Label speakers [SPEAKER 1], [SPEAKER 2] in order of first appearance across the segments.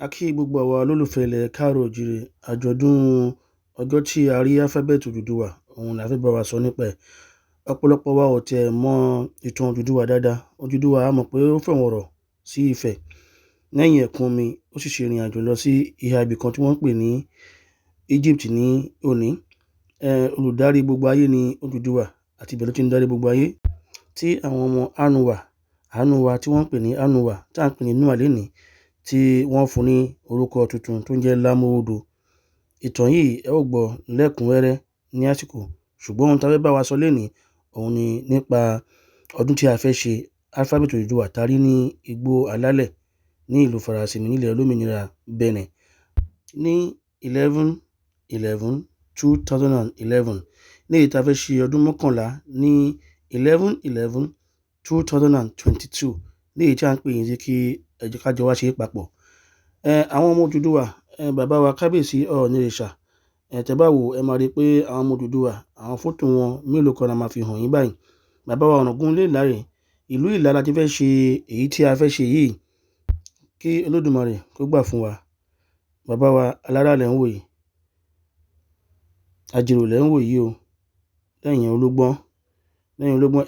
[SPEAKER 1] A kí gbogbo àwa olólùfẹ́ ilẹ̀ Káàárò Oòjíire, àjọ̀dún ọjọ́ tí a rí Alphabet Odùduwà, òun la fẹ́ bá wa sọ nípa ẹ̀. Ọ̀pọ̀lọpọ̀ wa ò tiẹ̀ mọ ìtàn Odùduwà dáadáa. Odùduwà a mọ̀ pé ó fẹ̀wọ̀n rọ̀ sí Ifẹ̀. Lẹ́yìn ẹ̀kún omi, ó sì ṣe ìrìn àjò lọ sí ìhà ibì kan tí wọ́n ń pè ní Egypt ní òní. Olùdarí gbogbo ayé ni Odùduwà, àti ibẹ̀ ló ti ń darí gbogbo ayé. Tí àwọn ọmọ Ànúwà tí wọ́n ń pè ní Ànúwà, tí à ń pè ní Núà lénìí, tí wọ́n fún ní orúkọ tuntun tó ń jẹ́ Lámóodò. Ìtàn yìí ẹ ó gbọ́ lẹ́kùnrẹ́rẹ́ ní àsìkò, ṣùgbọ́n ohun tí a fẹ́ bá wa sọ lénìí òun ni nípa ọdún tí a fẹ́ ṣe Alphabet Odùduwà tá a rí ní Igbó-Alálè ní ìlú Farasinmi nílẹ̀ olómìnira Benin ní 11/11/2011. Ní èyí tá a fẹ́ ṣe ọdún mọ́kànlá ní 11/11/2022, ní èyí tí à ń pè yín sí kí ẹ jẹ́ ká jọ wá ṣe é papọ̀. Àwọn ọmọ Odùduwà, bàbá wa kábíyèsí Ọọ̀nìrìṣà, tẹ́ bá wò ẹ máa rí pé àwọn ọmọ Odùduwà, àwọn fọ́tò wọn mélòó kan la máa fi hàn yín báyìí. Bàbá wa Ọ̀ràngúnléláre, ìlú Ìlá la ti fẹ́ ṣe èyí tí a fẹ́ ṣe yìí, kí Olódùmarè kó gbà fún wa. Bàbá wa Alára lẹ̀ ń wò yìí, Àjèrò lẹ̀ ń wò yìí o. Lẹ́yìn Olúgbọ́n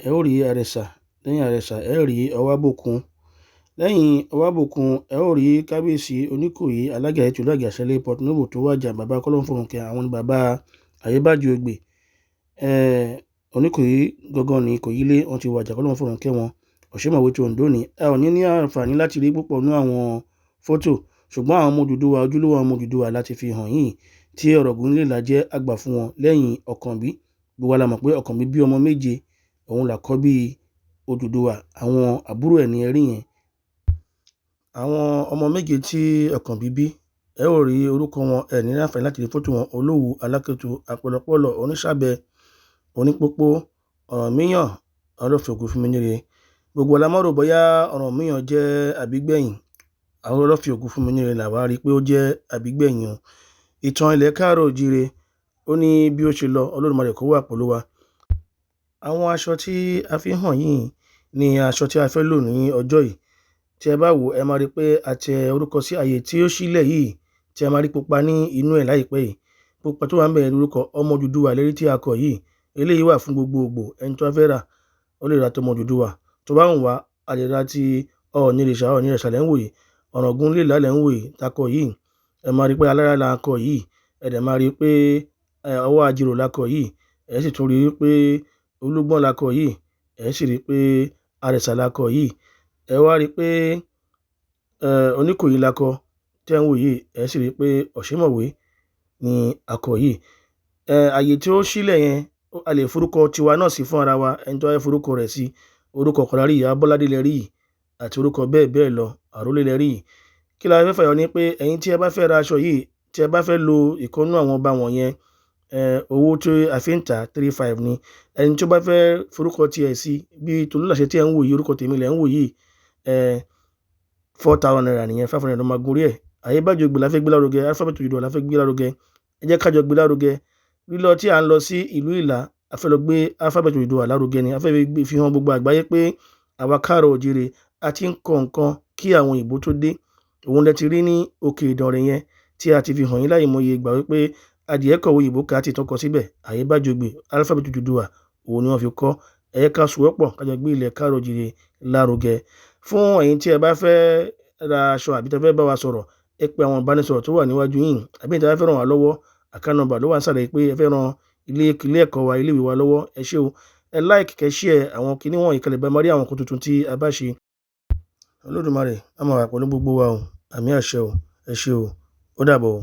[SPEAKER 1] ẹ ó rí Àrẹ̀sà, lẹ́yìn Àrẹ̀sà ẹ ó rí Ọwábòkun, lẹ́yìn Ọwábòkun ẹ ó rí kábíyèsí Oníkòyí Alágàyé Tìlú Àjàṣẹ́ Ilé Pọtínóbò tó wàjà, bàbá kọ́lọ́run-fọ̀run-kẹ́, àwọn ni bàbá Aebajiogbe. Oníkòyí gangan ní Ìkòyí Ilé, wọ́n ti wàjà, kọ́lọ́run-fọ̀run-kẹ́ wọn. Ọ̀ṣẹ́mọ̀wé ti Oǹdó ní. Ẹ ò ní àǹfààní láti rí púpọ̀ nínú àwọn fọ́tò, ṣùgbọ́n àwọn ọmọ Odùduwà, ojúlówó àwọn ọmọ Odùduwà láti fi hàn yín, tí Ọ̀ràngúnléláre jẹ́ àgbà fún wọn lẹ́yìn Ọ̀kànbí. Gbogbo wa la mọ̀ pé Ọ̀kànbí bí ọmọ 7, òun làkọ́bí Odùduwà, àwọn àbúrò ẹ̀ ní ẹ rí yẹn. Àwọn ọmọ 7 tí Ọ̀kànbí bí, ẹ ó rí orúkọ wọn, ẹ ní àǹfààní láti rí fọ́tò wọn: Olówù, Alákẹ́tù, Àpọ̀lọpọ́lọ̀, Oníṣàbẹ̀, Onípópó, Ọ̀rànmíyàn, Ọlọ́fẹ́ Ògúnfúnminíre. Gbogbo wa la máa rò bóyá Ọ̀rànmíyàn jẹ́ àbígbẹ̀yìn, àwọn Ọlọ́fẹ́ Ògúnfúnminíre là wá rí pé ó jẹ́ àbígbẹ̀yìn o. Ìtàn ilẹ̀ Káàárò Oòjíire ó ní bí ó ṣe lọ, Olódùmarè kó wà pẹ̀lú wa. Àwọn aṣọ tí a fi hàn yín ni aṣọ tí a fẹ́ lò ní ọjọ́ yìí. Tí ẹ bá wò ẹ máa rí pé a tẹ orúkọ sí àyè tí ó sílẹ̀ yìí, tí a máa rí pupa ní inú ẹ̀ láìpẹ́ yìí. Pupa tó wà ń bẹ̀ ní orúkọ ọmọ Odùduwà lérí tí a kọ yìí. Eléyìí wà fún gbogbogbò, ẹni tó bá fẹ́ rà ó lè ra tọmọ Odùduwà. Tó bá wùn wá a lè ra ti Ọọ̀nìrìṣà lẹ̀ ń wò yìí, Ọ̀ràngúnléláre lẹ̀ ń wò yìí tá a kọ yìí. Ẹ máa rí pé Alára la kọ yìí, ẹ dẹ̀ máa rí pé ọwọ́ Àjèrò la kọ yìí, ẹ sì tún rí pé Olúgbọ́n la kọ yìí, ẹ sì rí pé Àrẹ̀sà la kọ yìí. Ẹ wá rí pé Oníkòyí la kọ tí ẹ ń wò yìí, ẹ sì rí pé Ọ̀ṣẹ́mọ̀wé ni a kọ yìí. Àyè tí ó sílẹ̀ yẹn a lè forúkọ tiwa náà sí fún ara wa, ẹni tó bá fẹ́ forúkọ rẹ̀ sí. Orúkọ Kọkànlá rí yìí, Abọ́ládé lẹ rí yìí, àti orúkọ bẹ́ẹ̀ bẹ́ẹ̀ lọ, Àrólé lẹ rí yìí. Kí la fẹ́ fàyọ ni pé ẹ̀yin tí ẹ bá fẹ́ ra aṣọ yìí, tí ẹ bá fẹ́ lo ìkan nínú àwọn ọba wọ̀nyẹn, owó tí a fi ń tà 35 ni. Ẹni tí ó bá fẹ́ forúkọ tiẹ̀ sí, bí Tolúlàṣẹ tí ẹ ń wò yìí, orúkọ tèmi lẹ̀ ń wò yìí, 4,000 naira nìyẹn, 500 ló máa gorí ẹ̀. Aebajiogbe la fẹ́ gbé lárugẹ, Alphabet Odùduwà la fẹ́ gbé lárugẹ. Ẹ jẹ́ ká jọ gbé lárugẹ. Lílọ tí à ń lọ sí ìlú Ìlá, a fẹ́ lọ gbé Alphabet Odùduwà lárugẹ ni. A fẹ́ fi hàn gbogbo àgbáyé pé àwa Káàárò Oòjíire a ti ń kọ nǹkan kí àwọn òyìnbó tó dé. Òun lẹ ti rí ní òkè Ìdànrè yẹn, tí a ti fi hàn yín láìmọye ìgbà wípé adìẹ kọ̀wé òyìnbó ká ti tọkọ síbẹ̀. Aebajiogbe Alphabet Odùduwà òun ni wọ́n fi kọ́. Ẹ jẹ́ ká sowọ́pọ̀ ká jọ gbé ilẹ̀ Káàárò Oòjíire lárugẹ. Fún ẹ̀yin tí ẹ bá fẹ́ ra aṣọ àbí tí ẹ fẹ́ bá wa sọ̀rọ̀, ẹ pe àwọn ìbánisọ̀rọ̀ tó wà níwájú yín, àbí tí ẹ bá fẹ́ ràn wá lọ́wọ́, account number ló wà nísàlẹ̀ pé ẹ fẹ́ ran ilé ẹ̀kọ́ wa, ilé ìwé wa lọ́wọ́. Ẹ ṣé o. Ẹ like, kẹ́ share àwọn kinní wọ̀nyí kẹ́ lè bá máa rí àwọn nǹkan tuntun tí a bá ṣe. Olódùmarè á máa wà pẹ̀lú gbogbo wa o. Àmín àṣẹ o. Ẹ ṣé o. Ó dàbọ̀ o.